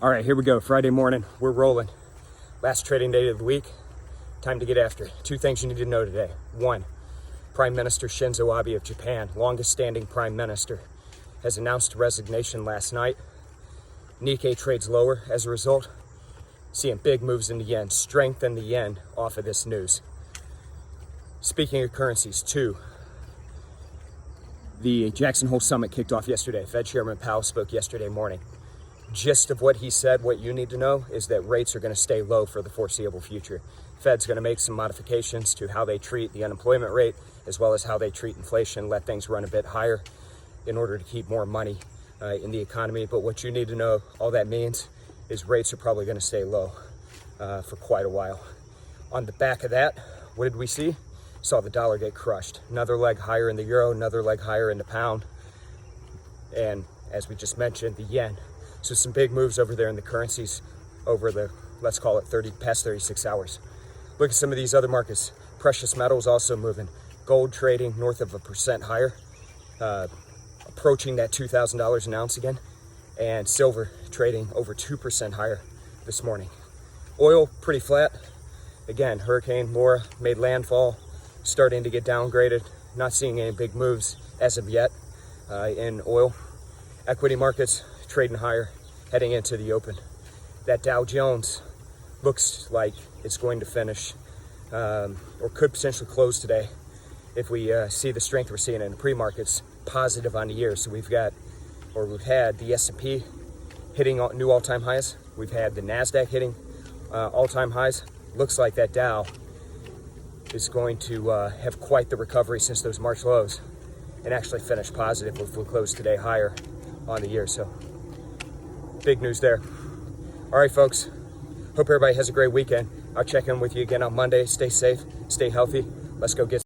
All right, here we go. Friday morning, we're rolling. Last trading day of the week. Time to get after it. Two things you need to know today. One, Prime Minister Shinzo Abe of Japan, longest standing prime minister, has announced resignation last night. Nikkei trades lower as a result. Seeing big moves in the yen, strength in the yen off of this news. Speaking of currencies, two, the Jackson Hole Summit kicked off yesterday. Fed Chairman Powell spoke yesterday morning. Gist of what he said, what you need to know, is that rates are going to stay low for the foreseeable future. Fed's going to make some modifications to how they treat the unemployment rate, as well as how they treat inflation, let things run a bit higher in order to keep more money in the economy. But what you need to know, all that means, is rates are probably going to stay low for quite a while. On the back of that, what did we see? Saw the dollar get crushed. Another leg higher in the euro, another leg higher in the pound. And as we just mentioned, the yen. So some big moves over there in the currencies over the, let's call it past 36 hours. Look at some of these other markets. Precious metals also moving. Gold trading north of 1% higher, approaching that $2,000 an ounce again. And silver trading over 2% higher this morning. Oil pretty flat. Again, Hurricane Laura made landfall, starting to get downgraded. Not seeing any big moves as of yet in oil. Equity markets trading higher, heading into the open. That Dow Jones looks like it's going to finish or could potentially close today if we see the strength we're seeing in the pre-markets positive on the year. So we've had the S&P hitting new all-time highs. We've had the Nadex hitting all-time highs. Looks like that Dow is going to have quite the recovery since those March lows and actually finish positive if we close today higher on the year. So big news there. All right, folks. Hope everybody has a great weekend. I'll check in with you again on Monday. Stay safe, stay healthy. Let's go get